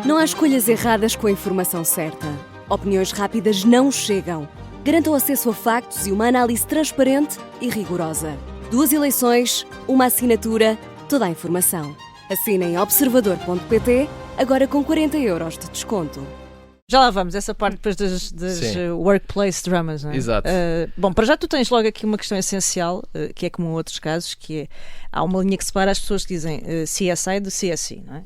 Não há escolhas erradas com a informação certa. Opiniões rápidas não chegam. Garanta o acesso a factos e uma análise transparente e rigorosa. 2 eleições, uma assinatura, toda a informação. Assine em observador.pt, agora com 40€ de desconto. Já lá vamos, essa parte depois das workplace dramas, não é? Exato. Bom, para já tu tens logo aqui uma questão essencial, que é comum a outros casos, que é, há uma linha que separa as pessoas que dizem CSI do CSI, não é?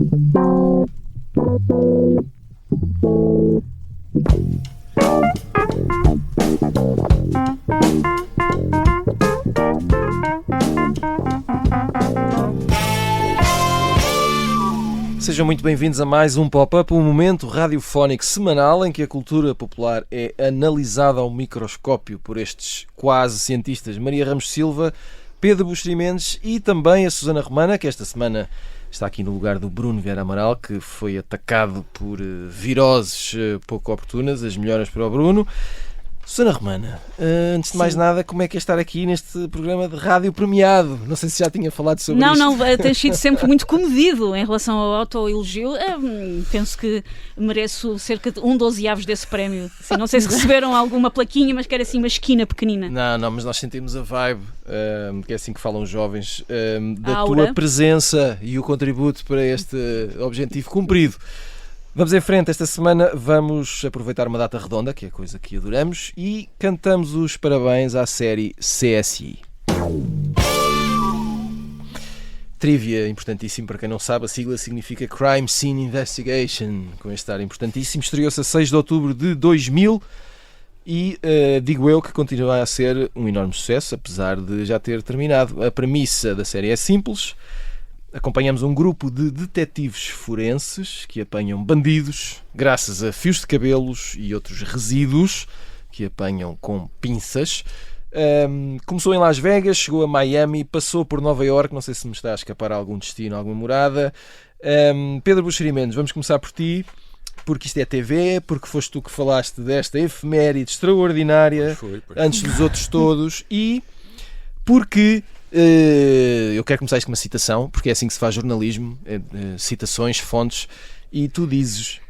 Sejam muito bem-vindos a mais um Pop-Up, um momento radiofónico semanal em que a cultura popular é analisada ao microscópio por estes quase cientistas Maria Ramos Silva, Pedro Buxeri Mendes e também a Susana Romana, que esta semana está aqui no lugar do Bruno Vieira Amaral, que foi atacado por viroses pouco oportunas, as melhoras para o Bruno. Susana Romana, antes de mais nada, como é que é estar aqui neste programa de rádio premiado? Não sei se já tinha falado sobre isto. Não, tens sido sempre muito comedido em relação ao autoelogio. Penso que mereço cerca de 12avos desse prémio. Assim, não sei se receberam alguma plaquinha, mas quero assim uma esquina pequenina. Não, mas nós sentimos a vibe, que é assim que falam os jovens, da aura. tua presença e o contributo para este objetivo cumprido. Vamos em frente, esta semana vamos aproveitar uma data redonda, que é coisa que adoramos, e cantamos os parabéns à série CSI. Trivia importantíssimo, para quem não sabe, a sigla significa Crime Scene Investigation, com este ar importantíssimo. Estreou-se a 6 de outubro de 2000 e digo eu que continua a ser um enorme sucesso, apesar de já ter terminado. A premissa da série é simples. Acompanhamos um grupo de detetives forenses que apanham bandidos graças a fios de cabelos e outros resíduos que apanham com pinças. Começou em Las Vegas, chegou a Miami, passou por Nova Iorque, não sei se me está a escapar algum destino, alguma morada. Pedro Buxeri Mendes, vamos começar por ti, porque isto é TV, porque foste tu que falaste desta efeméride extraordinária antes dos outros todos e porque... eu quero começar isto com uma citação, porque é assim que se faz jornalismo, citações, fontes, e tu dizes,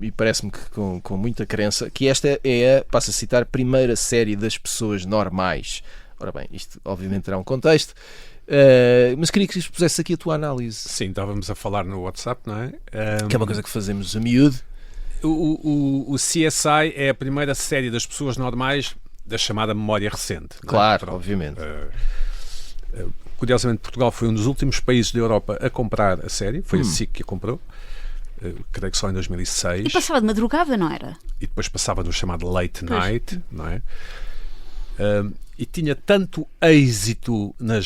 e parece-me que com muita crença, que esta é, passo a citar, primeira série das pessoas normais. Ora bem, isto obviamente terá um contexto, mas queria que expusesse aqui a tua análise. Sim, estávamos a falar no WhatsApp, não é? Que é uma coisa que fazemos a miúdo. O CSI é a primeira série das pessoas normais da chamada memória recente. Claro, não é? obviamente. Curiosamente, Portugal foi um dos últimos países da Europa a comprar a série. Foi a SIC que a comprou. Creio que só em 2006. E passava de madrugada, não era? E depois passava no chamado late night, não é? E tinha tanto êxito na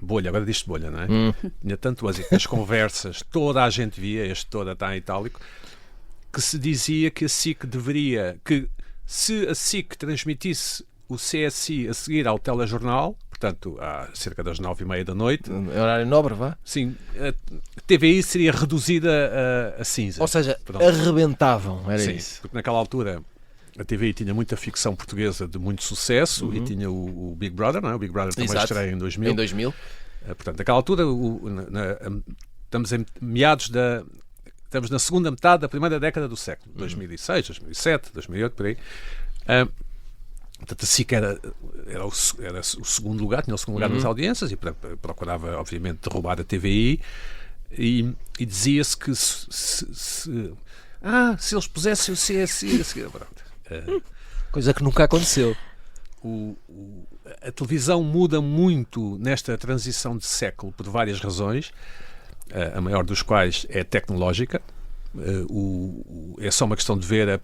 bolha, agora diz bolha, não é? Tinha tanto êxito nas conversas, toda a gente via, este toda está em itálico, que se dizia que a SIC deveria... Se a SIC transmitisse o CSI a seguir ao telejornal, portanto, a cerca das 9h30 da noite... É horário nobre, vá? Sim, a TVI seria reduzida a cinza. Ou seja, Pronto. arrebentavam, era Sim, isso. porque naquela altura a TVI tinha muita ficção portuguesa de muito sucesso e tinha o Big Brother, não é? O Big Brother também estreia em 2000. Em 2000. Portanto, naquela altura, estamos em meados da... Estamos na segunda metade da primeira década do século, 2006, 2007, 2008, por aí. Portanto, a SIC era o segundo lugar, tinha o segundo lugar nas audiências e procurava, obviamente, derrubar a TVI e dizia-se que se eles pusessem o CSI a seguir, Coisa que nunca aconteceu. A televisão muda muito nesta transição de século por várias razões. A maior dos quais é tecnológica. É só uma questão de ver as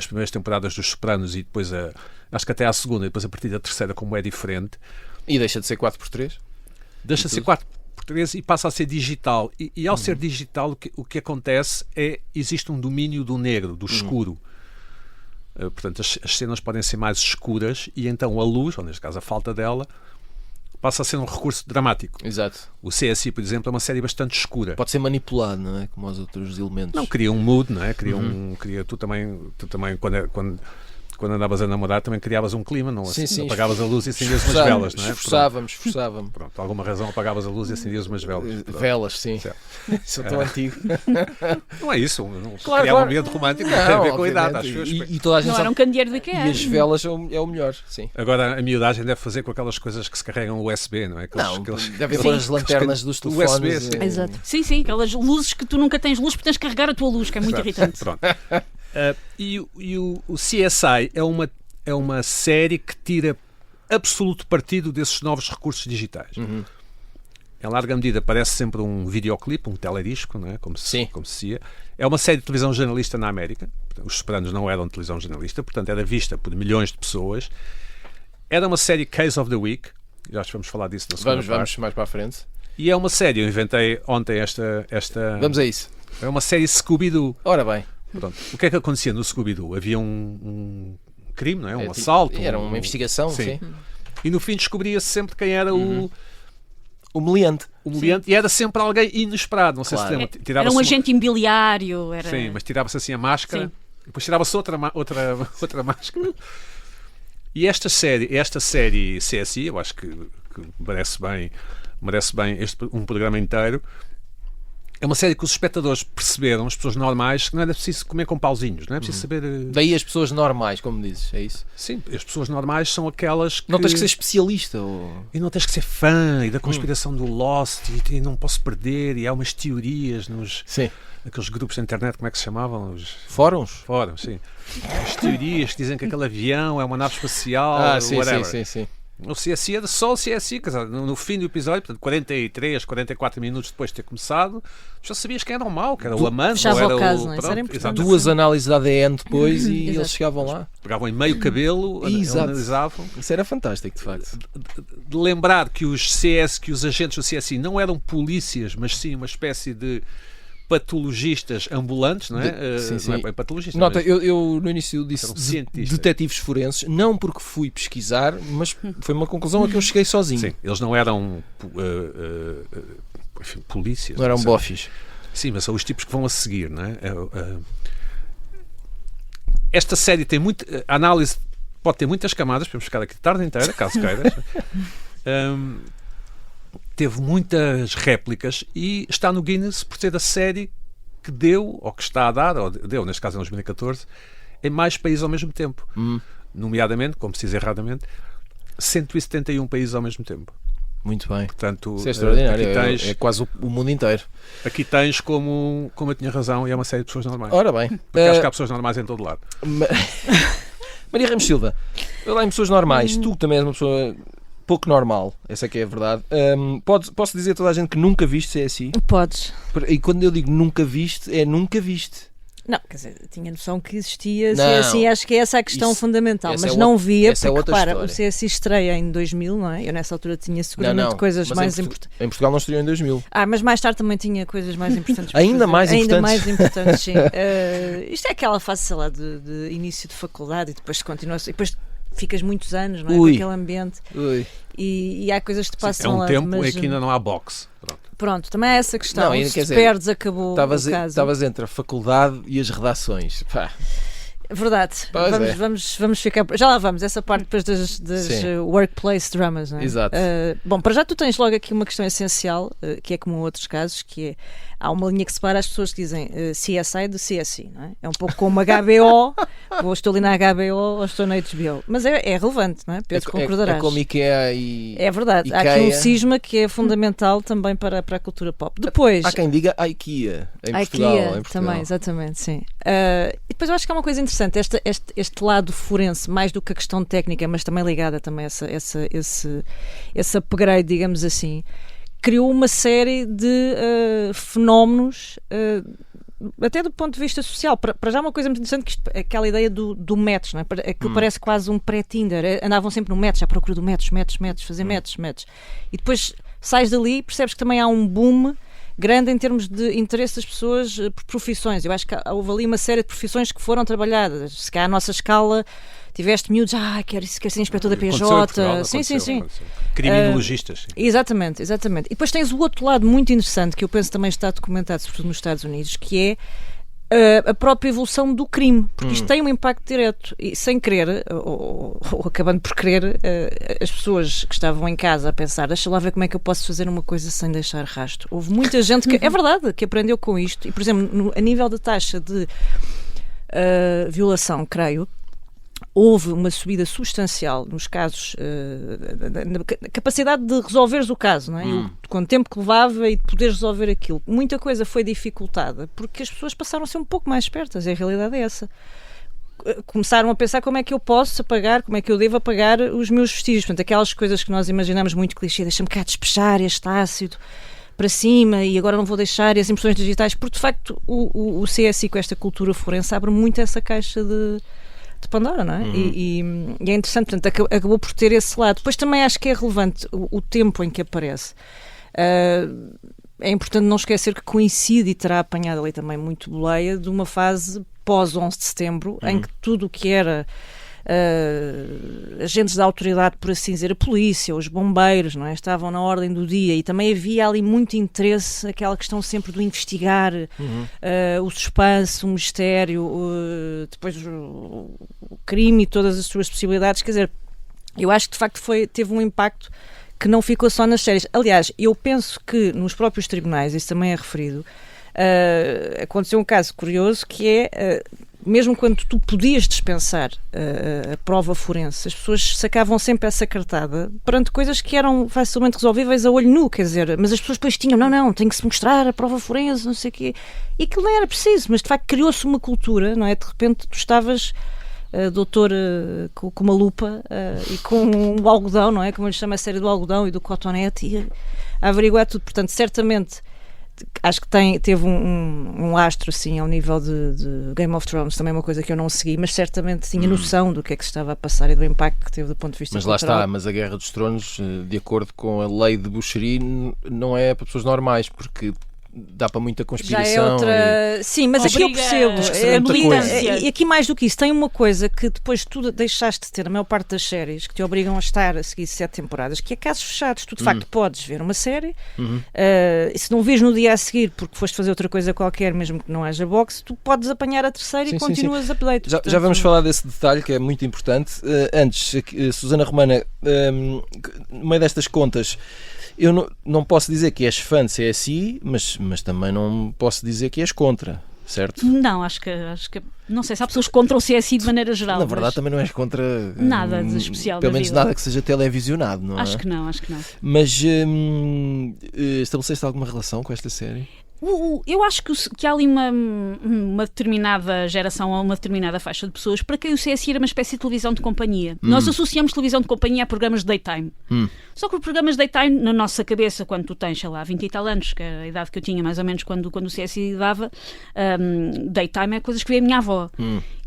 primeiras temporadas dos Sopranos e depois acho que até à segunda e depois a partir da terceira como é diferente. E deixa de ser 4x3? Deixa de ser 4x3 e passa a ser digital. E ao ser digital o que acontece é existe um domínio do negro, do escuro. Portanto, as cenas podem ser mais escuras e então a luz, ou neste caso a falta dela, passa a ser um recurso dramático. Exato. O CSI, por exemplo, é uma série bastante escura. Pode ser manipulado, não é? Como os outros elementos. Não, cria um mood, não é? Tu também quando andavas a namorar também criavas um clima, não? Sim. Apagavas a luz e acendias umas velas, não é? Esforçávamos. Pronto, por alguma razão apagavas a luz e acendias umas velas. Velas, sim. Sou tão antigo. Não é isso, Claro, criar um ambiente romântico não tem a ver com a idade, acho eu. E toda a gente Não era um sabe. candeeiro de IKEA. E as velas é o melhor, sim. Agora a miudagem deve fazer com aquelas coisas que se carregam USB, não é? Deve haver as lanternas dos telefones. USB, sim. Exato. Sim, aquelas luzes que tu nunca tens luz porque tens de carregar a tua luz, que é muito irritante. Pronto. E o CSI é uma série que tira absoluto partido desses novos recursos digitais. Em larga medida parece sempre um videoclipe, um teledisco, não é? Como se ia. É uma série de televisão jornalista na América. Os Sopranos não eram de televisão jornalista, portanto era vista por milhões de pessoas. Era uma série Case of the Week. Já vamos falar disso na segunda parte. Vamos mais para a frente. E é uma série, eu inventei ontem esta... Vamos a isso. É uma série Scooby-Doo. Ora bem. Pronto. O que é que acontecia no Scooby-Doo? Havia um crime, não é? Um assalto. Era uma investigação, sim. E no fim descobria-se sempre quem era o meliante. E era sempre alguém inesperado. Não sei se lembra. Era um agente imobiliário. Sim, mas tirava-se assim a máscara. E depois tirava-se outra máscara. E esta série CSI, eu acho que merece bem um programa inteiro. É uma série que os espectadores perceberam, as pessoas normais, que não era preciso comer com pauzinhos, não é preciso saber... Daí as pessoas normais, como dizes, é isso? Sim, as pessoas normais são aquelas que... Não tens que ser especialista. E não tens que ser fã, e da conspiração do Lost, e não posso perder, e há umas teorias nos... Sim. Aqueles grupos da internet, como é que se chamavam? Os... Fóruns, sim. As teorias que dizem que aquele avião é uma nave espacial, whatever. Sim. O CSI era só o CSI, quer dizer, no fim do episódio, portanto, 43, 44 minutos depois de ter começado, já sabias quem era o mau, que era o amante, fechava ou era o caso, o... não é? Isso era importante. 2 análises de ADN depois e eles chegavam lá. Pegavam em meio cabelo, analisavam. Isso era fantástico, de facto. De lembrar que os agentes do CSI não eram polícias, mas sim uma espécie de patologistas ambulantes, não é? Sim. Não é bem patologistas. Nota, eu no início disse cientistas. detetives forenses, não porque fui pesquisar, mas foi uma conclusão a que eu cheguei sozinho. Sim, eles não eram polícias. Não eram bofis. Sim, mas são os tipos que vão a seguir, não é? Esta série tem muito... A análise pode ter muitas camadas, podemos ficar aqui a tarde inteira, caso queiras. Teve muitas réplicas e está no Guinness por ser a série que deu, ou que está a dar, ou deu, neste caso em 2014, em mais países ao mesmo tempo. Nomeadamente, como se diz erradamente, 171 países ao mesmo tempo. Muito bem. Portanto, isso é extraordinário. Tens, é quase o mundo inteiro. Aqui tens como eu tinha razão, e é uma série de pessoas normais. Ora bem. Porque acho que há pessoas normais em todo lado. Maria Ramos Silva, eu lá em pessoas normais, tu também és uma pessoa pouco normal, essa é que é a verdade. Posso dizer a toda a gente que nunca viste CSI? Podes. E quando eu digo nunca viste, é nunca viste. Não, quer dizer, tinha noção que existia Não. CSI, acho que é essa a questão fundamental, essa mas é não via, essa é porque outra repara, o história. CSI estreia em 2000, não é? Eu nessa altura tinha seguramente coisas mas mais importantes. Em Portugal não estreou em 2000. Mas mais tarde também tinha coisas mais importantes para Ainda fazer. mais Ainda importantes. mais importantes, sim. Isto é aquela fase, sei lá, de início de faculdade e depois continua, e depois ficas muitos anos, não é? Ui. Naquele ambiente. Ui. E há coisas que te passam É um lá. tempo mas, em que ainda não há boxe. Pronto, também é essa questão. Não, ainda, Se quer te dizer, perdes, acabou o caso. Estavas entre a faculdade e as redações. Pá. Verdade. Pois Vamos ficar. Já lá vamos, essa parte depois das workplace dramas, não é? Exato. Bom, para já tu tens logo aqui uma questão essencial, que é comum a outros casos, que é há uma linha que separa as pessoas que dizem CSI do CSI, não é? É um pouco como HBO, ou estou ali na HBO ou estou na HBO. Mas é relevante, não é? Pedro, concordarás. É como IKEA e... É verdade. IKEA. Há aqui um cisma que é fundamental também para a cultura pop. Depois... Há quem diga IKEA em Portugal. IKEA também, exatamente, sim. E depois eu acho que há uma coisa interessante, este lado forense, mais do que a questão técnica, mas também ligada também a esse upgrade, digamos assim, criou uma série de fenómenos, até do ponto de vista social. Para já uma coisa muito interessante, que aquela ideia do match, não é? Aquilo parece quase um pré-Tinder. Andavam sempre no match, à procura do match, fazer match. E depois sais dali e percebes que também há um boom grande em termos de interesse das pessoas por profissões. Eu acho que houve ali uma série de profissões que foram trabalhadas. Se calhar a nossa escala tiveste miúdos, quero ser inspetor da PJ. Sim. Criminologistas. Sim. Exatamente. E depois tens o outro lado muito interessante, que eu penso também está documentado, sobretudo nos Estados Unidos, que é a própria evolução do crime, porque isto tem um impacto direto e sem querer, ou acabando por querer, as pessoas que estavam em casa a pensar, deixa lá ver como é que eu posso fazer uma coisa sem deixar rastro. Houve muita gente que, é verdade, que aprendeu com isto e, por exemplo, a nível da taxa de violação, creio, houve uma subida substancial nos casos, na capacidade de resolveres o caso, não é? Com o tempo que levava e de poderes resolver aquilo. Muita coisa foi dificultada porque as pessoas passaram a ser um pouco mais espertas, e a realidade é essa. Começaram a pensar como é que eu posso apagar, como é que eu devo apagar os meus vestígios. Portanto, aquelas coisas que nós imaginamos muito clichê, deixa-me cá despejar este ácido para cima e agora não vou deixar, e as impressões digitais, porque de facto o CSI com esta cultura forense abre muito essa caixa de Pandora, não é? E é interessante, portanto, acabou por ter esse lado. Depois também acho que é relevante o tempo em que aparece. É importante não esquecer que coincide e terá apanhado ali também muito boleia de uma fase pós-11 de setembro, em que tudo o que era agentes da autoridade, por assim dizer, a polícia, os bombeiros, não é? Estavam na ordem do dia, e também havia ali muito interesse, aquela questão sempre do investigar, o suspense, o mistério, depois o crime e todas as suas possibilidades. Quer dizer, eu acho que de facto teve um impacto que não ficou só nas séries. Aliás, eu penso que nos próprios tribunais, isso também é referido, aconteceu um caso curioso que é, mesmo quando tu podias dispensar a prova forense, as pessoas sacavam sempre essa cartada perante coisas que eram facilmente resolvíveis a olho nu, quer dizer, mas as pessoas depois tinham, não, tem que se mostrar a prova forense, não sei o quê, e aquilo não era preciso, mas de facto criou-se uma cultura, não é? De repente tu estavas doutor com uma lupa e com o algodão, não é? Como eles chamam a série do algodão e do cotonete, e a averiguar tudo. Portanto, certamente acho que teve um lastro assim ao nível de Game of Thrones, também uma coisa que eu não segui, mas certamente tinha noção do que é que se estava a passar e do impacto que teve do ponto de vista cultural. Mas lá está, mas a Guerra dos Tronos, de acordo com a lei de Buxeri, não é para pessoas normais, porque dá para muita conspiração. Já é outra... Sim, mas aqui eu percebo. E aqui mais do que isso, tem uma coisa que depois tu deixaste de ter, a maior parte das séries, que te obrigam a estar a seguir 7 temporadas, que é casos fechados. Tu de facto podes ver uma série, e se não vês no dia a seguir porque foste fazer outra coisa qualquer, mesmo que não haja boxe, tu podes apanhar a terceira e continuas update. Já vamos falar desse detalhe que é muito importante. Antes, Susana Romana, no meio destas contas, eu não posso dizer que és fã de CSI, mas também não posso dizer que és contra, certo? Não, acho que não sei se há pessoas contra o CSI de maneira geral. Na verdade, também não és contra nada de especial. Pelo menos nada que seja televisionado, não é? Acho que não. Mas estabeleceste alguma relação com esta série? Eu acho que há ali uma determinada geração ou uma determinada faixa de pessoas para quem o CSI era uma espécie de televisão de companhia. Nós associamos televisão de companhia a programas de daytime. Só que os programas de daytime, na nossa cabeça, quando tu tens, sei lá, 20 e tal anos, que é a idade que eu tinha mais ou menos quando o CSI dava, daytime é coisas que vê a minha avó.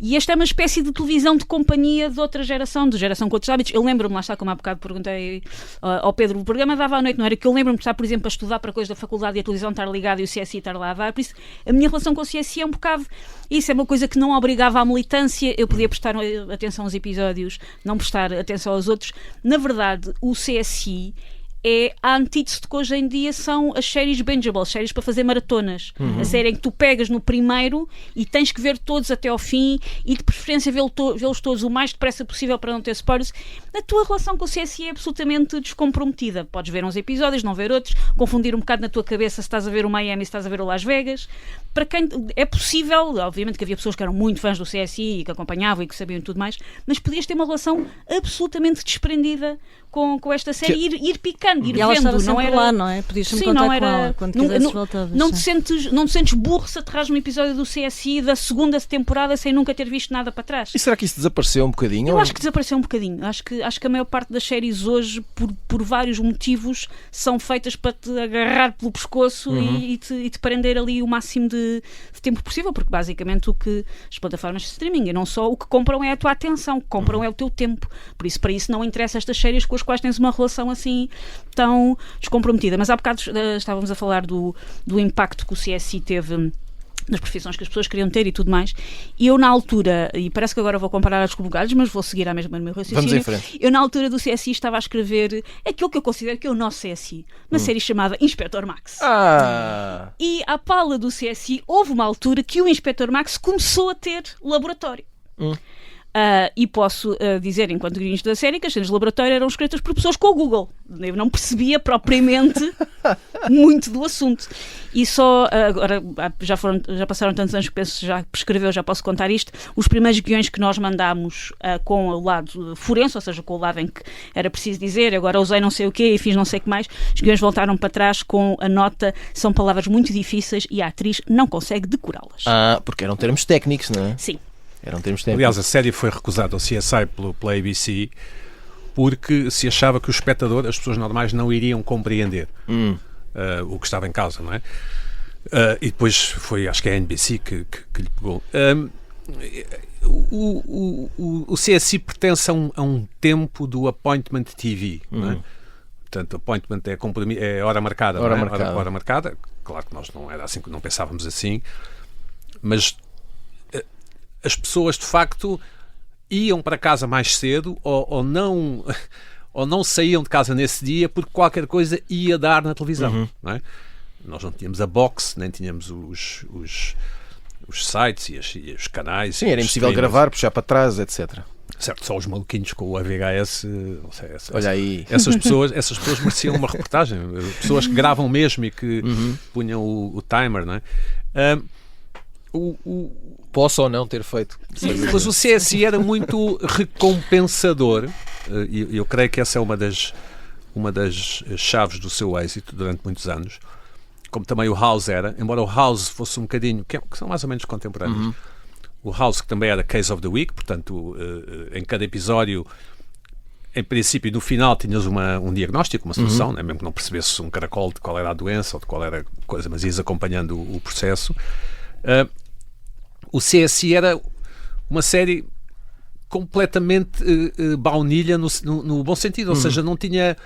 E esta é uma espécie de televisão de companhia de outra geração, de geração com outros hábitos. Eu lembro-me, lá está, como há bocado perguntei ao Pedro, o programa dava à noite, não era que eu lembro-me de estar, por exemplo, a estudar para coisas da faculdade e a televisão estar ligada e o CSI estar lá a dar. Por isso, a minha relação com o CSI é um bocado... Isso é uma coisa que não obrigava à militância. Eu podia prestar atenção aos episódios, não prestar atenção aos outros. Na verdade, o CSI é a antítese de que hoje em dia são as séries bingeable, séries para fazer maratonas. A série em que tu pegas no primeiro e tens que ver todos até ao fim e de preferência vê-los todos o mais depressa possível para não ter spoilers. A tua relação com o CSI é absolutamente descomprometida. Podes ver uns episódios, não ver outros, confundir um bocado na tua cabeça se estás a ver o Miami, se estás a ver o Las Vegas. Para quem é possível, obviamente que havia pessoas que eram muito fãs do CSI e que acompanhavam e que sabiam tudo mais, mas podias ter uma relação absolutamente desprendida com esta série e ir picando, ir vendo, não era lá, não é? Podias sempre contar com ela quando quisesses voltar. Não te sentes burro se aterras num episódio do CSI da segunda temporada sem nunca ter visto nada para trás. E será que isso desapareceu um bocadinho? Eu acho que desapareceu um bocadinho. Acho que a maior parte das séries hoje, por vários motivos, são feitas para te agarrar pelo pescoço e te prender ali o máximo de tempo possível, porque basicamente o que as plataformas de streaming, e não só, o que compram é a tua atenção, o que compram é o teu tempo. Por isso, para isso não interessa estas séries com as quais tens uma relação assim tão descomprometida. Mas há bocado estávamos a falar do impacto que o CSI teve das profissões que as pessoas queriam ter e tudo mais. E eu, na altura, e parece que agora vou comparar aos bugalhos, mas vou seguir à mesma no meu raciocínio. Vamos em frente. Eu, na altura do CSI, estava a escrever aquilo que eu considero que é o nosso CSI, uma série chamada Inspector Max. E à pala do CSI, houve uma altura que o Inspector Max começou a ter laboratório. E posso dizer, enquanto guionista da série, que as cenas de laboratório eram escritas por pessoas com o Google. Eu não percebia propriamente muito do assunto. E só, agora já passaram tantos anos que penso, já prescreveu, já posso contar isto. Os primeiros guiões que nós mandámos com o lado forense, ou seja, com o lado em que era preciso dizer, agora usei não sei o quê e fiz não sei o que mais, os guiões voltaram para trás com a nota, são palavras muito difíceis e a atriz não consegue decorá-las. Porque eram termos técnicos, não é? Sim. Eram termos técnicos. Aliás, a série foi recusada ao CSI pela ABC porque se achava que o espectador, as pessoas normais, não iriam compreender o que estava em causa, não é? E depois foi, acho que é a NBC que lhe pegou. O CSI pertence a um tempo do appointment TV, não é? Portanto, appointment é hora marcada, Hora não é? marcada. Hora marcada. Claro que nós não era assim, não pensávamos assim, mas as pessoas de facto iam para casa mais cedo ou não saíam de casa nesse dia porque qualquer coisa ia dar na televisão, não é? Nós não tínhamos a box, nem tínhamos os sites e os canais. Sim, era impossível gravar, puxar para trás, etc. Certo, só os maluquinhos com o AVHS, não sei, Olha aí. essas pessoas mereciam uma reportagem. Pessoas que gravam mesmo e que punham o timer, não é? Posso ou não ter feito. Mas o CSI era muito recompensador e eu creio que essa é uma das chaves do seu êxito durante muitos anos, como também o House era, embora o House fosse um bocadinho, que são mais ou menos contemporâneos. O House, que também era Case of the Week, portanto, em cada episódio, em princípio, no final tinhas um diagnóstico, uma solução, né? Mesmo que não percebesse um caracol de qual era a doença ou de qual era a coisa, mas ias acompanhando o processo. O CSI era uma série completamente baunilha no bom sentido, ou seja, não tinha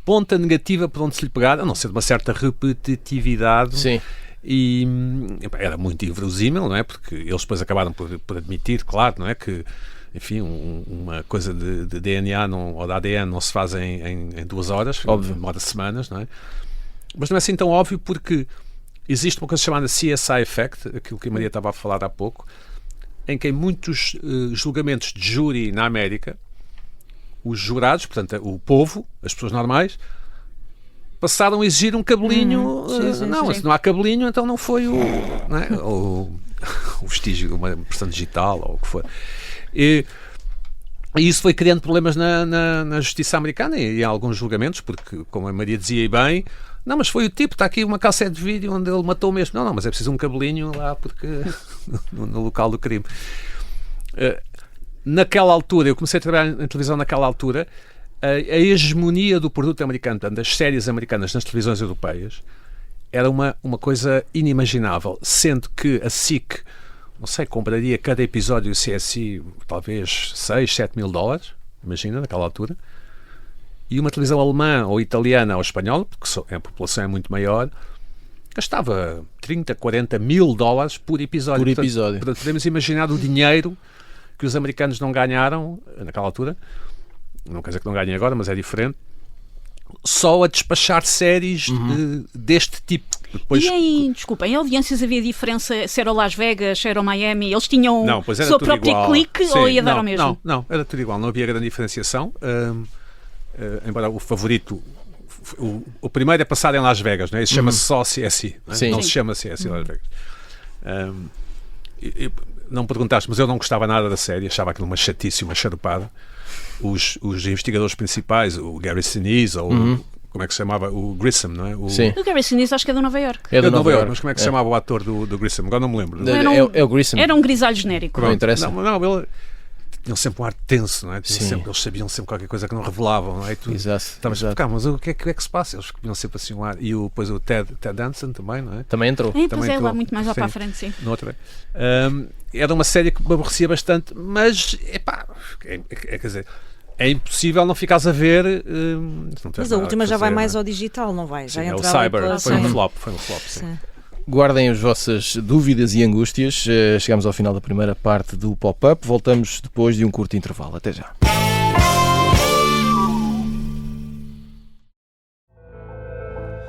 ponta negativa por onde se lhe pegar, a não ser de uma certa repetitividade. Sim. E era muito inverosímil, não é? Porque eles depois acabaram por admitir, claro, não é? Que, enfim, uma coisa de DNA ou de ADN não se faz em 2 horas, óbvio. Demora semanas, não é? Mas não é assim tão óbvio porque existe uma coisa chamada CSI Effect, aquilo que a Maria estava a falar há pouco, em que em muitos julgamentos de júri na América, os jurados, portanto, o povo, as pessoas normais, passaram a exigir um cabelinho. Se não há cabelinho, então não foi o vestígio, uma impressão digital ou o que for. E isso foi criando problemas na justiça americana e em alguns julgamentos, porque, como a Maria dizia bem, não, mas foi o tipo, está aqui uma cassete de vídeo onde ele matou mesmo. Não, mas é preciso um cabelinho lá porque no local do crime. Naquela altura, eu comecei a trabalhar na televisão naquela altura, a hegemonia do produto americano, portanto, das séries americanas nas televisões europeias, era uma coisa inimaginável, sendo que a SIC, não sei, compraria cada episódio do CSI talvez 6, 7 mil dólares, imagina, naquela altura, e uma televisão alemã ou italiana ou espanhola, porque a população é muito maior, gastava 30, 40 mil dólares por episódio. Portanto, podemos imaginar o dinheiro que os americanos não ganharam naquela altura, não quer dizer que não ganhem agora, mas é diferente, só a despachar séries deste tipo. Depois... Em audiências havia diferença se era Las Vegas, se era Miami, eles tinham o seu próprio clique ou ia dar ao mesmo? Não, era tudo igual, não havia grande diferenciação, embora o favorito, o primeiro é passado em Las Vegas, não é? Isso chama-se só CSI, não é? Não se chama CSI Las Vegas. Não me perguntaste, mas eu não gostava nada da série, achava aquilo uma chatice, uma charupada. Os investigadores principais, o Gary Sinise ou como é que se chamava? O Grissom, não é? O Gary Sinise acho que é do Nova Iorque. É do Nova Iorque, mas como é que se chamava o ator do Grissom? Agora não me lembro. É o Grissom. Era um grisalho genérico. Não interessa. Ele tinham sempre um ar tenso, não é? Eles sabiam sempre qualquer coisa que não revelavam, não é? Exato. Mas o que é que se passa? Eles tinham sempre assim um ar. E depois o Ted Danson também, não é? Também entrou. Pois é, lá muito mais lá para a frente, sim. Noutra. Era uma série que me aborrecia bastante, mas, quer dizer, é impossível não ficares a ver. Mas a última já vai mais ao digital, não vai? Já sim, entra o Cyber, pela... foi um flop. Sim. Guardem as vossas dúvidas e angústias. Chegamos ao final da primeira parte do Pop-Up. Voltamos depois de um curto intervalo. Até já.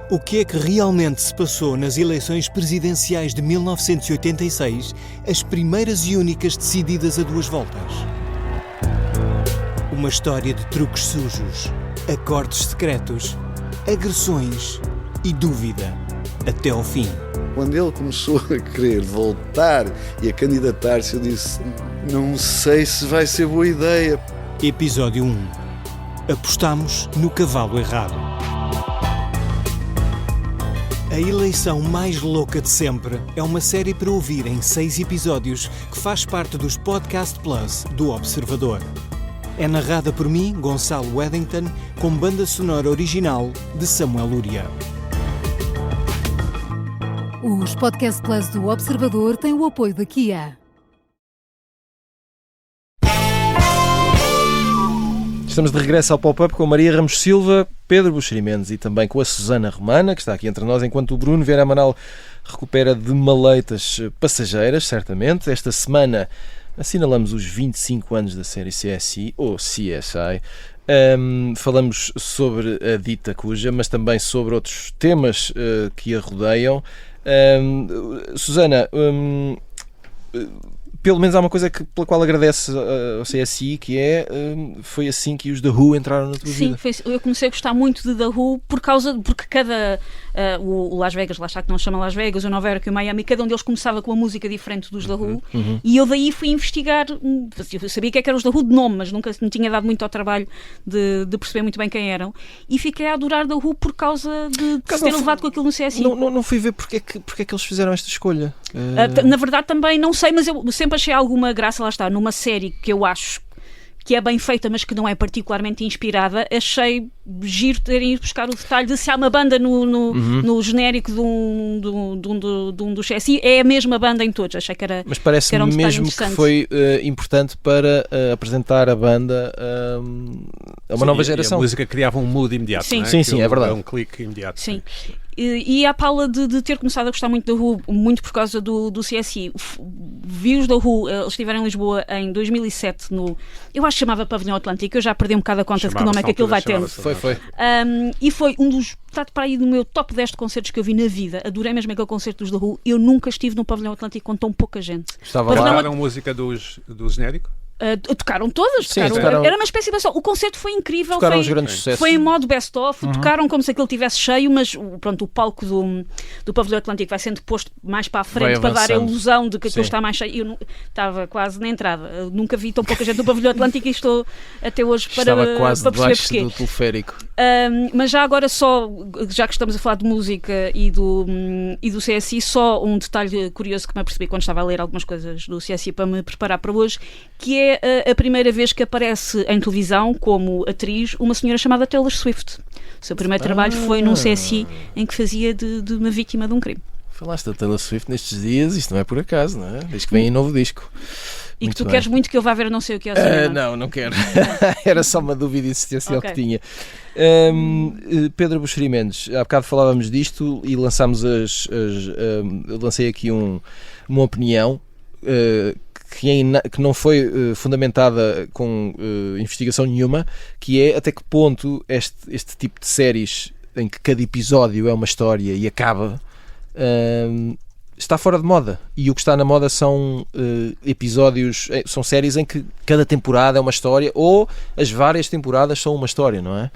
O que é que realmente se passou nas eleições presidenciais de 1986, as primeiras e únicas decididas a 2 voltas? Uma história de truques sujos, acordos secretos, agressões e dúvida até ao fim. Quando ele começou a querer voltar e a candidatar-se, eu disse, não sei se vai ser boa ideia. Episódio 1. Apostamos no cavalo errado. A eleição mais louca de sempre é uma série para ouvir em 6 episódios que faz parte dos Podcast Plus do Observador. É narrada por mim, Gonçalo Weddington, com banda sonora original de Samuel Luria. Os Podcast Plus do Observador têm o apoio da Kia. Estamos de regresso ao Pop-Up com a Maria Ramos Silva, Pedro Buxeri Mendes e também com a Susana Romana, que está aqui entre nós, enquanto o Bruno Vieira Amaral recupera de maleitas passageiras, certamente. Esta semana assinalamos os 25 anos da série CSI, ou CSI. Falamos sobre a dita cuja, mas também sobre outros temas que a rodeiam. Susana, pelo menos há uma coisa pela qual agradece ao CSI, que foi assim que os The Who entraram na tua vida. Sim, eu comecei a gostar muito de The Who porque cada o Las Vegas, lá está que não se chama Las Vegas, o Nova York e o Miami, cada um deles começava com uma música diferente dos The Who, e eu daí fui investigar. Eu sabia que eram os The Who de nome, mas nunca me tinha dado muito ao trabalho de perceber muito bem quem eram, e fiquei a adorar The Who por causa de se ter levado com aquilo no CSI. Não fui ver porque é que eles fizeram esta escolha. Na verdade também não sei, mas eu sempre achei alguma graça, lá está, numa série que eu acho que é bem feita, mas que não é particularmente inspirada. Achei giro terem ido buscar o detalhe de se há uma banda no genérico de um do CSI, é a mesma banda em todos. Achei que era. Mas parece-me mesmo que foi importante para apresentar a banda a uma nova geração. A música criava um mood imediato. Sim, não é? Sim, é verdade. É um clique imediato. Sim. E à pala de ter começado a gostar muito da Who, muito por causa do CSI, vi os da Who, eles estiveram em Lisboa em 2007 eu acho que chamava Pavilhão Atlântico, eu já perdi um bocado a conta de que nome é que aquilo vai ter. Foi. E foi um dos, está para aí no meu top 10 de concertos que eu vi na vida. Adorei mesmo aquele concerto dos The Who. Eu nunca estive no Pavilhão Atlântico com tão pouca gente. Tocaram música do genérico? Tocaram todas, Sim, tocaram. Era uma espécie de... O concerto foi incrível, tocaram os grandes sucessos. Foi em modo best-of, tocaram como se aquilo estivesse cheio, mas o palco do Pavilhão Atlântico vai sendo posto mais para a frente para dar a ilusão de que aquilo está mais cheio. Eu estava quase na entrada, eu nunca vi tão pouca gente no Pavilhão Atlântico e estou até hoje para perceber porquê. Do teleférico. Mas já agora já que estamos a falar de música e do CSI, só um detalhe curioso que me apercebi quando estava a ler algumas coisas do CSI para me preparar para hoje, que é a primeira vez que aparece em televisão como atriz uma senhora chamada Taylor Swift. O seu primeiro trabalho foi num CSI em que fazia de uma vítima de um crime. Falaste da Taylor Swift nestes dias, isto não é por acaso, não é? Desde que vem em novo disco. E que tu queres muito que eu vá ver não sei o que é o cinema. Não quero. Era só uma dúvida existencial que tinha. Pedro Buxeri Mendes, há bocado falávamos disto e lançámos lancei aqui uma opinião que não foi fundamentada com investigação nenhuma, que é até que ponto este tipo de séries em que cada episódio é uma história e acaba está fora de moda. E o que está na moda são episódios, são séries em que cada temporada é uma história, ou as várias temporadas são uma história, não é?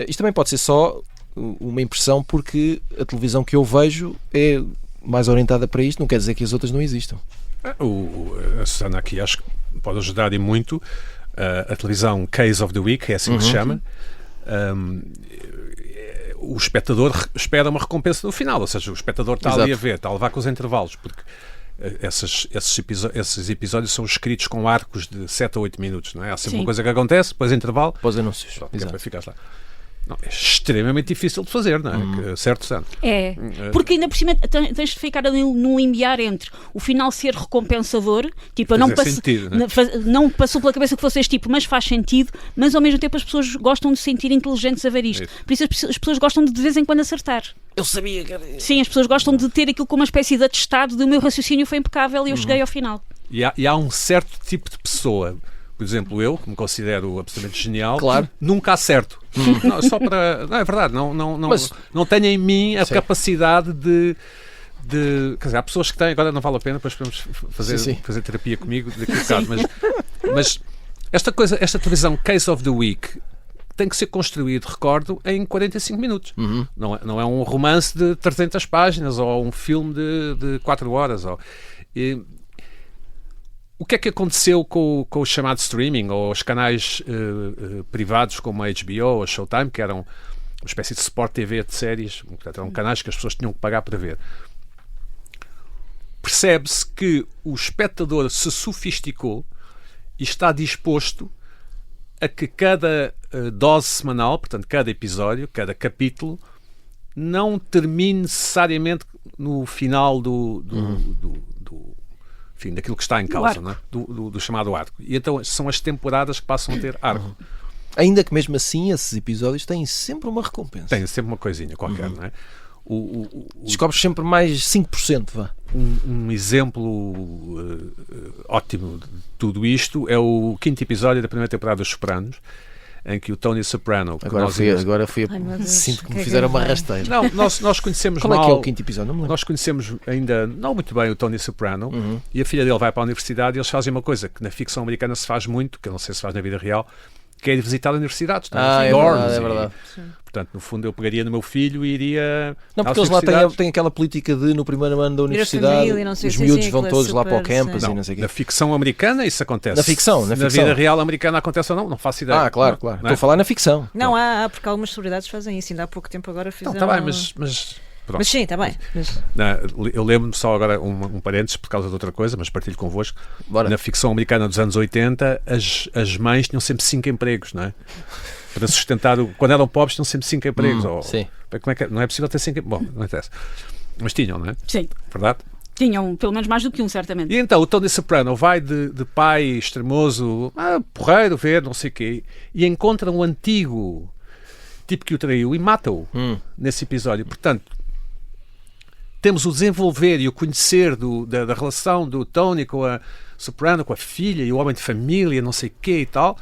Isto também pode ser só uma impressão, porque a televisão que eu vejo é mais orientada para isto, não quer dizer que as outras não existam. A Susana aqui acho que pode ajudar e muito. A televisão Case of the Week, é assim que se chama. O espectador espera uma recompensa no final, ou seja, o espectador está ali a ver, está a levar com os intervalos, porque esses episódios são escritos com arcos de 7 a 8 minutos, não é? Há sempre uma coisa que acontece, depois intervalo, depois anúncios. Para ficar lá. Não, é extremamente difícil de fazer, não é? Certo, Sandro? É, porque ainda por cima tens de ficar ali no limbiar entre o final ser recompensador, tipo, não passou pela cabeça que vocês, tipo, mas faz sentido, mas ao mesmo tempo as pessoas gostam de se sentir inteligentes a ver isto. Por isso as pessoas gostam de vez em quando acertar. Eu sabia que era... Sim, as pessoas gostam de ter aquilo como uma espécie de atestado de o meu raciocínio foi impecável e eu cheguei ao final. E há um certo tipo de pessoa, por exemplo, eu, que me considero absolutamente genial, claro, nunca acerto. Não, só para... Não, é verdade, não tenho em mim a capacidade de... Quer dizer, há pessoas que têm, agora não vale a pena, depois podemos fazer terapia comigo daqui a bocado, mas esta televisão Case of the Week tem que ser construído, recordo, em 45 minutos. Não é um romance de 300 páginas ou um filme de 4 horas. O que é que aconteceu com o chamado streaming ou os canais privados como a HBO ou a Showtime, que eram uma espécie de Sport TV de séries, portanto, eram canais que as pessoas tinham que pagar para ver? Percebe-se que o espectador se sofisticou e está disposto a que cada dose semanal, portanto, cada episódio, cada capítulo, não termine necessariamente no final enfim, daquilo que está em causa, não é? do chamado arco. E então são as temporadas que passam a ter arco. Ainda que mesmo assim esses episódios têm sempre uma recompensa. Tem sempre uma coisinha qualquer, não é? Descobres sempre mais 5%, vá. Um exemplo ótimo de tudo isto é o 5º episódio da primeira temporada dos Sopranos, em que o Tony Soprano... Agora fui sinto que me fizeram uma rasteira. Não, nós conhecemos Qual é que é o 5º episódio? Não me lembro. Nós conhecemos ainda não muito bem o Tony Soprano, e a filha dele vai para a universidade e eles fazem uma coisa que na ficção americana se faz muito, que eu não sei se faz na vida real, que é ir visitar universidades. É verdade. Portanto, no fundo, eu pegaria no meu filho e iria... Não, porque eles lá têm aquela política de, no primeiro ano da universidade, os miúdos vão todos lá para o campus e não sei o quê. Na ficção americana isso acontece. Na ficção. Na vida real americana acontece ou não faço ideia. Claro. Estou a falar na ficção. Não, porque algumas celebridades fazem isso. Ainda há pouco tempo agora fizeram... Não, está bem, mas pronto. Mas sim, está bem. Eu lembro-me só agora um parênteses por causa de outra coisa, mas partilho convosco. Bora. Na ficção americana dos anos 80, as mães tinham sempre 5 empregos, não é? Para sustentar, quando eram pobres tinham sempre 5 empregos. Sim. Como é que não é possível ter 5 empregos? Bom, não interessa. Mas tinham, não é? Sim. Verdade? Tinham pelo menos mais do que um, certamente. E então o Tony Soprano vai de pai extremoso, porreiro, ver, não sei o quê, e encontra um antigo tipo que o traiu e mata-o nesse episódio. Portanto, temos o desenvolver e o conhecer da relação do Tony com a Soprano, com a filha e o homem de família, não sei o quê e tal,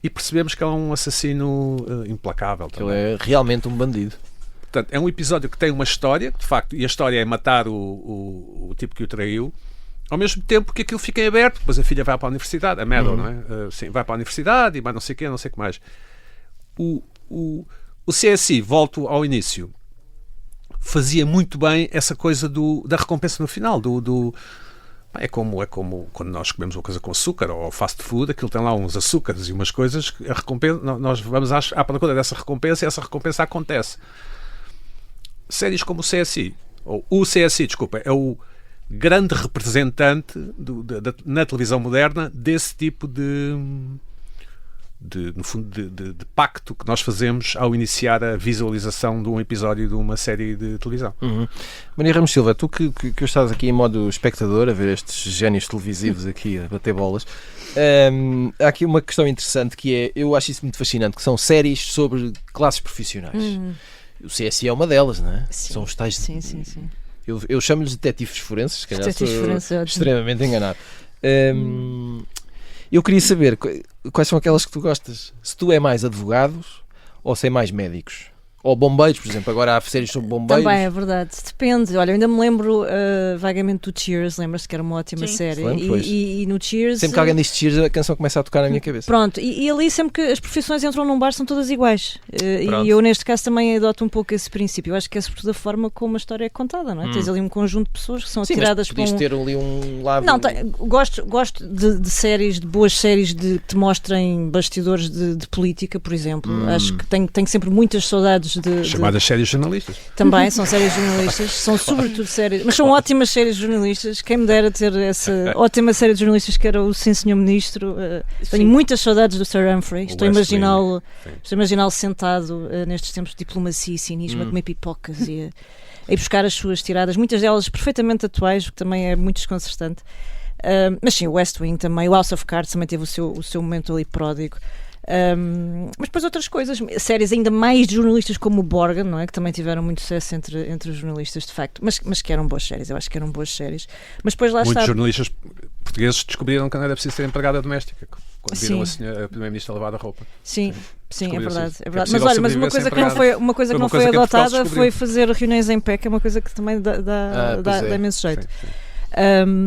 e percebemos que é um assassino implacável. Ele é realmente um bandido. Portanto, é um episódio que tem uma história, de facto, e a história é matar o tipo que o traiu, ao mesmo tempo que aquilo fica em aberto, depois a filha vai para a universidade, a Meadow, não é? Sim, vai para a universidade e mais não sei o quê, não sei o que mais. O CSI, volto ao início, fazia muito bem essa coisa da recompensa no final, é como quando nós comemos uma coisa com açúcar ou fast food, aquilo tem lá uns açúcares e umas coisas, a recompensa, nós vamos à procura dessa recompensa e essa recompensa acontece. Séries como o CSI, ou o CSI, desculpa, é o grande representante na televisão moderna desse tipo no fundo, de pacto que nós fazemos ao iniciar a visualização de um episódio de uma série de televisão. Maria Ramos Silva, tu que estás aqui em modo espectador a ver estes génios televisivos aqui a bater bolas, há aqui uma questão interessante que é, eu acho isso muito fascinante, que são séries sobre classes profissionais. O CSI é uma delas, não é? Sim. São os tais... Sim. Eu chamo-lhes detetives forenses, se calhar Detetives forenses, estou extremamente enganado. Eu queria saber quais são aquelas que tu gostas. Se tu é mais advogados ou se é mais médicos. Ou bombeiros, por exemplo. Agora há séries sobre bombeiros. Também é verdade. Depende. Olha, eu ainda me lembro vagamente do Cheers. Lembras-te que era uma ótima série? E no Cheers... Sempre que alguém diz Cheers, a canção começa a tocar na minha cabeça. Pronto. E ali sempre que as profissões entram num bar são todas iguais. E eu neste caso também adoto um pouco esse princípio. Eu acho que é sobretudo a forma como a história é contada, não é? Tens ali um conjunto de pessoas que são atiradas para ter ali um lado... Não, gosto de séries, de boas séries que te mostrem bastidores de política, por exemplo. Acho que tenho sempre muitas saudades Chamadas séries jornalistas. Também são séries jornalistas, são sobretudo séries, mas são ótimas séries jornalistas. Quem me dera ter essa ótima série de jornalistas que era o Sim Senhor Ministro. Tenho muitas saudades do Sir Humphrey. Estou a imaginá-lo sentado nestes tempos de diplomacia e cinismo, a comer pipocas e a ir buscar as suas tiradas, muitas delas perfeitamente atuais, o que também é muito desconcertante. Mas sim, o West Wing também, o House of Cards também teve o seu momento ali pródigo. Mas depois outras coisas, séries ainda mais de jornalistas como o Borgen, não é? Que também tiveram muito sucesso entre os jornalistas, de facto, mas que eram boas séries, eu acho que eram boas séries. Mas depois lá Muitos jornalistas portugueses descobriram que não era preciso ter empregada doméstica quando viram a Primeira-Ministra lavar a roupa. Sim, é verdade. Mas olha, mas uma coisa que não foi adotada foi fazer reuniões em pé, que é uma coisa que também dá imenso jeito. Sim.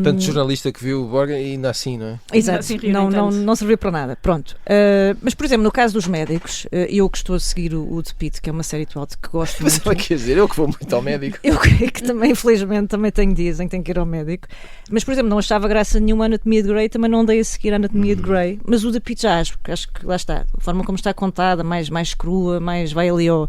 Tanto jornalista que viu o Borgen e ainda assim, não é? Exato, assim, não serviu para nada. Pronto. Mas, por exemplo, no caso dos médicos, eu que estou a seguir o The Pitt, que é uma série atual que gosto muito. Mas quer dizer, eu que vou muito ao médico. Eu que também, infelizmente, também tenho dias em que tenho que ir ao médico. Mas, por exemplo, não achava graça nenhuma a Anatomia de Grey, também não andei a seguir a Anatomia de Grey. Mas o The Pitt já acho, porque acho que lá está, a forma como está contada, mais crua, mais vai ali ao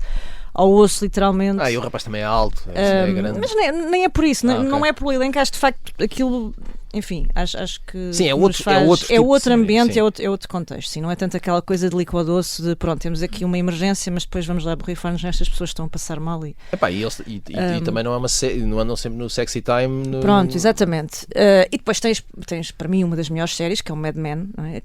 osso, literalmente. E o rapaz também é alto, é grande. Mas nem é por isso, não é pelo elenco, acho de facto aquilo, enfim, acho que sim, é outro ambiente, sim. É outro contexto, sim, não é tanto aquela coisa de líquido doce de pronto, temos aqui uma emergência, mas depois vamos lá borrifar-nos nestas pessoas que estão a passar mal e também não é uma série, não andam sempre no sexy time. Pronto, exatamente. E depois tens para mim uma das melhores séries, que é o Mad Men, não é?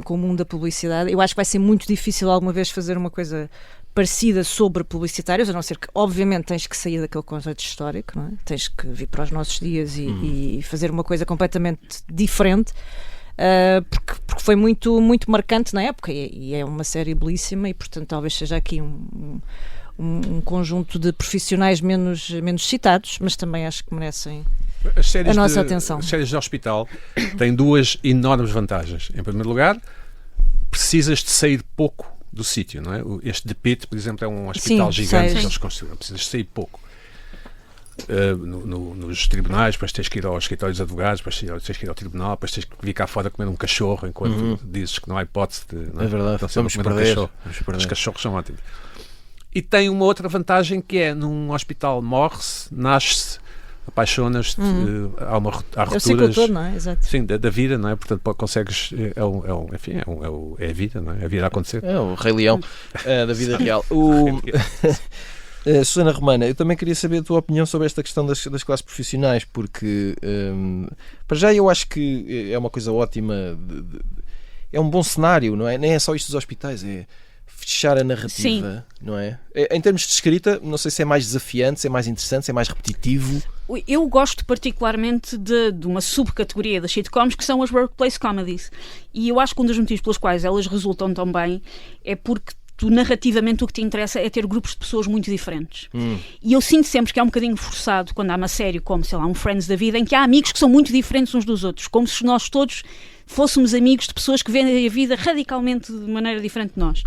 Com o mundo da publicidade. Eu acho que vai ser muito difícil alguma vez fazer uma coisa parecida sobre publicitários, a não ser que obviamente tens que sair daquele conceito histórico, não é? Tens que vir para os nossos dias e fazer uma coisa completamente diferente, porque foi muito, muito marcante na época e é uma série belíssima e portanto talvez seja aqui um conjunto de profissionais menos citados, mas também acho que merecem a nossa atenção. As séries de hospital têm duas enormes vantagens. Em primeiro lugar, precisas de sair pouco do sítio, não é? Este The Pitt, por exemplo, é um hospital gigante que eles construíram, precisas sair pouco. Nos tribunais, depois tens que ir ao escritório dos advogados, depois tens que ir ao tribunal, depois tens que vir cá fora comer um cachorro enquanto dizes que não há hipótese de. Não é? É verdade, então, vamos perder. Os cachorros são ótimos. E tem uma outra vantagem que é, num hospital morre-se, nasce-se, apaixonas-te, há rupturas, todo, não é? Exato. Sim, da vida, não é? Portanto, consegues, é a vida, não é? A vida a acontecer. É o Rei Leão da vida real. Susana Romana, eu também queria saber a tua opinião sobre esta questão das classes profissionais, porque para já eu acho que é uma coisa ótima, é um bom cenário, não é? Nem é só isto dos hospitais, é fechar a narrativa, não é? Em termos de escrita, não sei se é mais desafiante, se é mais interessante, se é mais repetitivo. Eu gosto particularmente de uma subcategoria das sitcoms que são as workplace comedies, e eu acho que um dos motivos pelos quais elas resultam tão bem é porque narrativamente o que te interessa é ter grupos de pessoas muito diferentes. E eu sinto sempre que é um bocadinho forçado quando há uma série como, sei lá, um Friends da vida, em que há amigos que são muito diferentes uns dos outros, como se nós todos fôssemos amigos de pessoas que veem a vida radicalmente de maneira diferente de nós.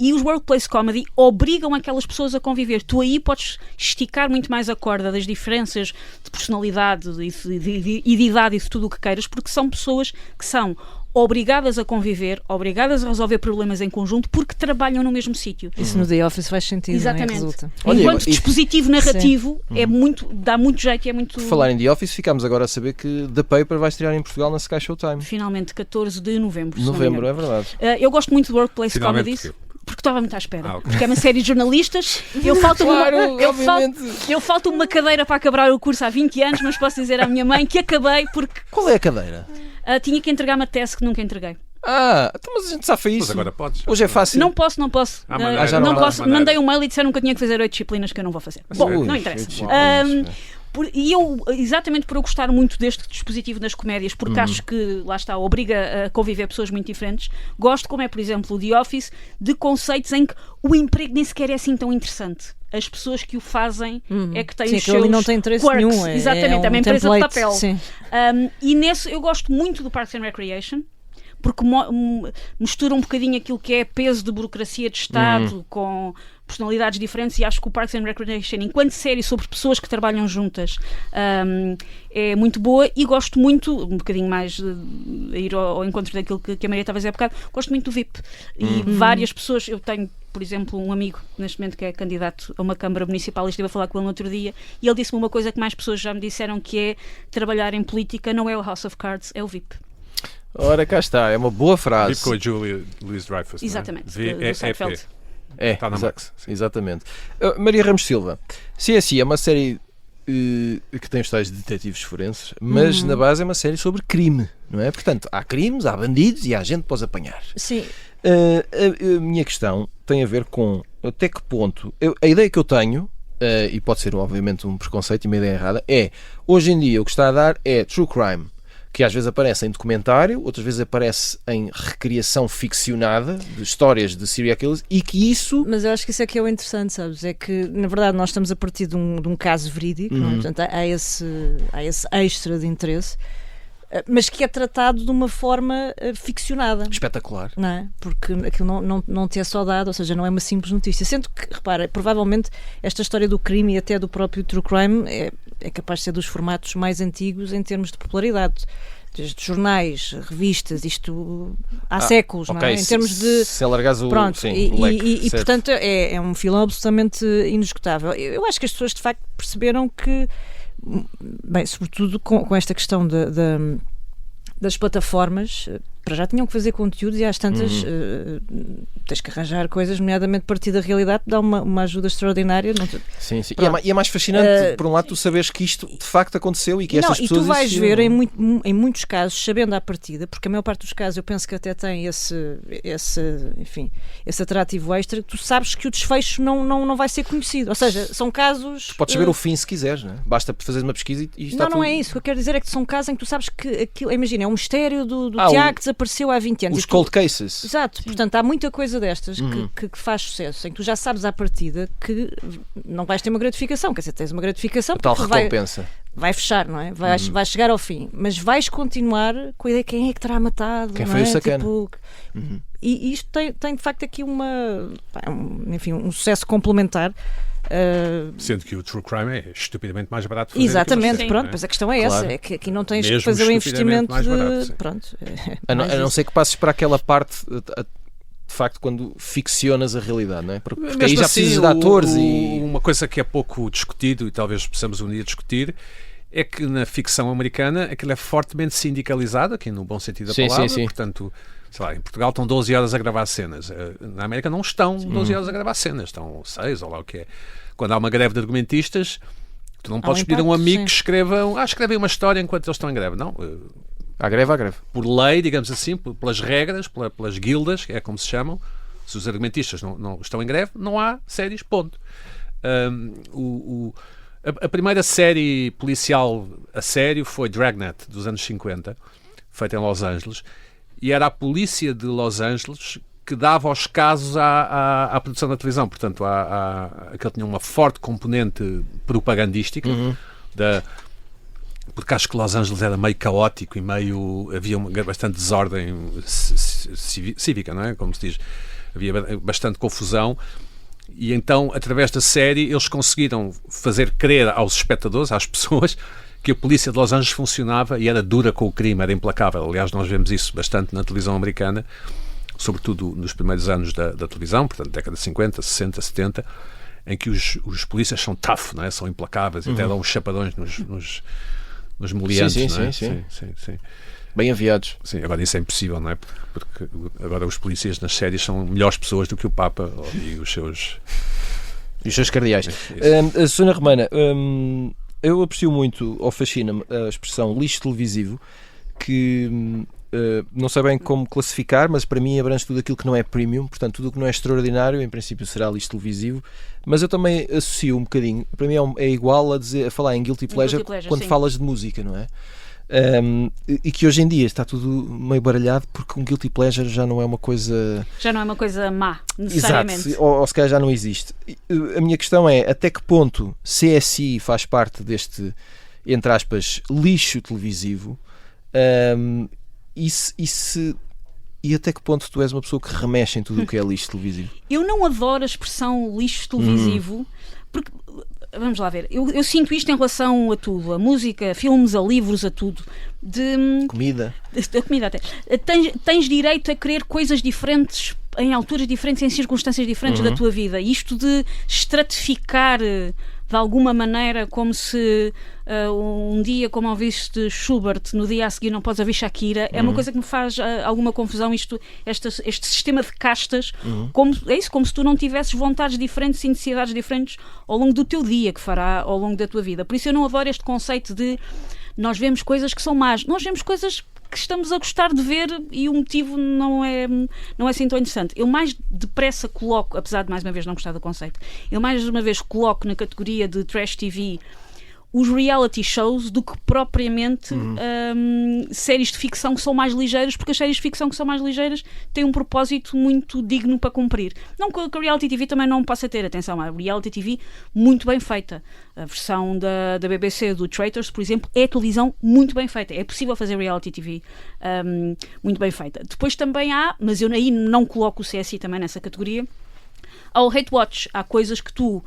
E os workplace comedy obrigam aquelas pessoas a conviver. Tu aí podes esticar muito mais a corda das diferenças de personalidade e de idade e de tudo o que queiras, porque são pessoas que são obrigadas a conviver, obrigadas a resolver problemas em conjunto, porque trabalham no mesmo sítio. Isso no The Office faz sentido. Exatamente. Não é? Resulta. Enquanto dispositivo narrativo dá muito jeito e é muito... Por falar em The Office, ficámos agora a saber que The Paper vai estrear em Portugal na Sky Showtime. Finalmente, 14 de novembro. Novembro, é verdade. Eu gosto muito de workplace comedies. Porque estava muito à espera. Porque é uma série de jornalistas. Eu falto uma cadeira para acabar o curso há 20 anos, mas posso dizer à minha mãe que acabei porque... Qual é a cadeira? Tinha que entregar uma tese que nunca entreguei. Então, mas a gente safa isso. Mas agora podes. Hoje é fácil. Não posso. Não posso. Mandei um mail e disseram que eu tinha que fazer 8 disciplinas que eu não vou fazer. Bom, não interessa. E eu, exatamente por eu gostar muito deste dispositivo nas comédias, porque acho que, lá está, obriga a conviver pessoas muito diferentes, gosto, como é, por exemplo, o The Office, de conceitos em que o emprego nem sequer é assim tão interessante. As pessoas que o fazem é que têm os seus não tem interesse quirks. nenhum. Exatamente, é uma empresa template, de papel. E nesse eu gosto muito do Parks and Recreation, porque mistura um bocadinho aquilo que é peso de burocracia de Estado com personalidades diferentes, e acho que o Parks and Recreation, enquanto série sobre pessoas que trabalham juntas, é muito boa. E gosto muito, um bocadinho mais a ir ao encontro daquilo que a Maria estava a dizer há bocado, gosto muito do VIP. E várias pessoas, eu tenho por exemplo, um amigo neste momento que é candidato a uma Câmara Municipal, e estive a falar com ele no outro dia, e ele disse-me uma coisa que mais pessoas já me disseram, que é: trabalhar em política não é o House of Cards, é o VIP. Ora, cá está, é uma boa frase. Tipo com a Julia Louis-Dreyfus. Exatamente, do Seinfeld. Está na Max. Exatamente. Maria Ramos Silva, CSI é uma série que tem os tais detetives forenses, mas na base é uma série sobre crime, não é? Portanto, há crimes, há bandidos e há gente para os apanhar. Sim. A minha questão tem a ver com até que ponto... a ideia que eu tenho, e pode ser obviamente um preconceito e uma ideia errada, é, hoje em dia o que está a dar é true crime, que às vezes aparece em documentário, outras vezes aparece em recriação ficcionada de histórias de serial killers, e que isso... Mas eu acho que isso é que é o interessante, sabes? É que, na verdade, nós estamos a partir de um caso verídico, não é? Portanto, há esse extra de interesse, mas que é tratado de uma forma ficcionada. Espetacular. Não é? Porque aquilo não te é só dado, ou seja, não é uma simples notícia. Sendo que, repara, provavelmente esta história do crime e até do próprio true crime é capaz de ser dos formatos mais antigos em termos de popularidade. Desde jornais, revistas, isto há séculos, okay, não é? Em termos de... Se alargares o, pronto, sim, o leque, e portanto é um filão absolutamente inesgotável. Eu acho que as pessoas de facto perceberam que, bem, sobretudo com esta questão das plataformas, para já tinham que fazer conteúdos, e às tantas tens que arranjar coisas, nomeadamente a partir da realidade, dá uma ajuda extraordinária. Sim. E é mais fascinante, por um lado, tu saberes que isto de facto aconteceu e que estas pessoas... E tu vais existiram. ver em muitos casos, sabendo à partida, porque a maior parte dos casos eu penso que até tem esse atrativo extra, tu sabes que o desfecho não vai ser conhecido. Ou seja, são casos... Tu podes saber o fim se quiseres, não é? Basta fazer uma pesquisa e está tudo... Não é isso. O que eu quero dizer é que são casos em que tu sabes que aquilo... Imagina, é um mistério do Tiago que desapareceu há 20 anos. Os cold cases. Exato. Sim. Portanto, há muita coisa destas que faz sucesso, em que tu já sabes à partida que não vais ter uma gratificação. Quer dizer, tens uma gratificação tal recompensa. Vai fechar, não é? Vai chegar ao fim. Mas vais continuar com a ideia de quem é que terá matado. Quem não foi é? o sacana. Tipo, e isto tem de facto aqui um sucesso complementar. Sendo que o true crime é estupidamente mais barato de fazer. Exatamente, pronto, mas a questão é essa, é que aqui não tens que fazer o investimento mais barato, de... Pronto, a não ser que passes para aquela parte de facto quando ficcionas a realidade, não é? Porque aí já precisas de atores e... Uma coisa que é pouco discutido, e talvez possamos um dia discutir, é que na ficção americana aquilo é fortemente sindicalizado, aqui no bom sentido da palavra, sim. Portanto, sei lá, em Portugal estão 12 horas a gravar cenas, na América não estão 12 horas a gravar cenas, estão 6 ou lá o que é. Quando há uma greve de argumentistas, tu não podes pedir a um amigo que escrevem uma história enquanto eles estão em greve, não. Há greve. Por lei, digamos assim, pelas regras, pelas guildas, que é como se chamam, se os argumentistas não estão em greve, não há séries, ponto. A primeira série policial a sério foi Dragnet, dos anos 50, feita em Los Angeles, e era a polícia de Los Angeles que dava os casos à produção da televisão. Portanto, aquele tinha uma forte componente propagandística, porque acho que Los Angeles era meio caótico e havia bastante desordem cívica, não é? Como se diz, havia bastante confusão. E então, através da série, eles conseguiram fazer crer aos espectadores, às pessoas, que a polícia de Los Angeles funcionava e era dura com o crime, era implacável. Aliás, nós vemos isso bastante na televisão americana, sobretudo nos primeiros anos da televisão, portanto, década de 50, 60, 70, em que os polícias são tough, não é? São implacáveis, até dão uns chapadões nos meliantes, não é? Sim. Bem aviados. Sim, agora isso é impossível, não é? Porque agora os polícias nas séries são melhores pessoas do que o Papa e os seus cardeais. Susana Romana, eu aprecio muito, ou fascina-me, a expressão lixo televisivo, que não sei bem como classificar, mas para mim abrange tudo aquilo que não é premium, portanto tudo o que não é extraordinário em princípio será lixo televisivo, mas eu também associo um bocadinho, para mim é igual a falar em guilty pleasure quando falas de música, não é? E que hoje em dia está tudo meio baralhado porque um guilty pleasure já não é uma coisa... Já não é uma coisa má, necessariamente. Exato, ou se calhar já não existe. A minha questão é, até que ponto CSI faz parte deste, entre aspas, lixo televisivo, e até que ponto tu és uma pessoa que remexe em tudo o que é lixo televisivo? Eu não adoro a expressão lixo televisivo, porque... Vamos lá ver, eu sinto isto em relação a tudo, a música, a filmes, a livros, a tudo. Comida. A comida até. Tens direito a querer coisas diferentes em alturas diferentes, em circunstâncias diferentes da tua vida. Isto de estratificar de alguma maneira, como se um dia, como ouviste Schubert, no dia a seguir não podes ouvir Shakira, é uma coisa que me faz alguma confusão, este sistema de castas, como se tu não tivesses vontades diferentes e necessidades diferentes ao longo do teu dia, que fará ao longo da tua vida. Por isso eu não adoro este conceito de nós vemos coisas que são más, nós vemos coisas que estamos a gostar de ver e o motivo não é assim tão interessante. Eu mais depressa coloco, apesar de mais uma vez não gostar do conceito, eu mais uma vez coloco na categoria de trash TV os reality shows do que propriamente séries de ficção que são mais ligeiras, porque as séries de ficção que são mais ligeiras têm um propósito muito digno para cumprir. Não que a reality TV também não possa ter, atenção, a reality TV muito bem feita. A versão da BBC do Traitors, por exemplo, é televisão muito bem feita. É possível fazer reality TV muito bem feita. Depois também há, mas eu aí não coloco o CSI também nessa categoria, há o hate watch. Há coisas que tu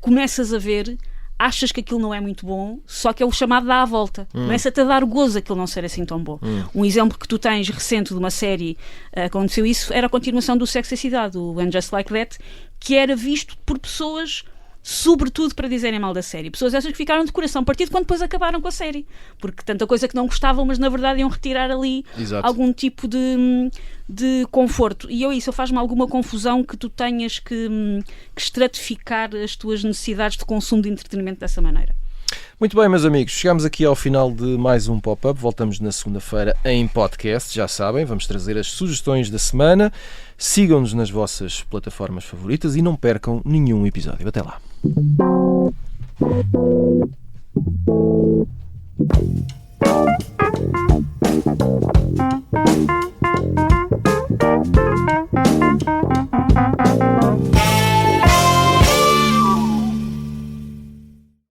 começas a ver, achas que aquilo não é muito bom, só que é o chamado dá a volta. Começa-te a dar gozo aquilo não ser assim tão bom. Um exemplo que tu tens recente de uma série que aconteceu isso era a continuação do Sexo e a Cidade, o And Just Like That, que era visto por pessoas, sobretudo para dizerem mal da série. Pessoas essas que ficaram de coração partido quando depois acabaram com a série. Porque tanta coisa que não gostavam, mas na verdade iam retirar ali algum tipo de conforto. E isso faz-me alguma confusão que tu tenhas que estratificar as tuas necessidades de consumo de entretenimento dessa maneira. Muito bem, meus amigos, chegamos aqui ao final de mais um Pop-Up. Voltamos na segunda-feira em podcast, já sabem, vamos trazer as sugestões da semana. Sigam-nos nas vossas plataformas favoritas e não percam nenhum episódio. Até lá.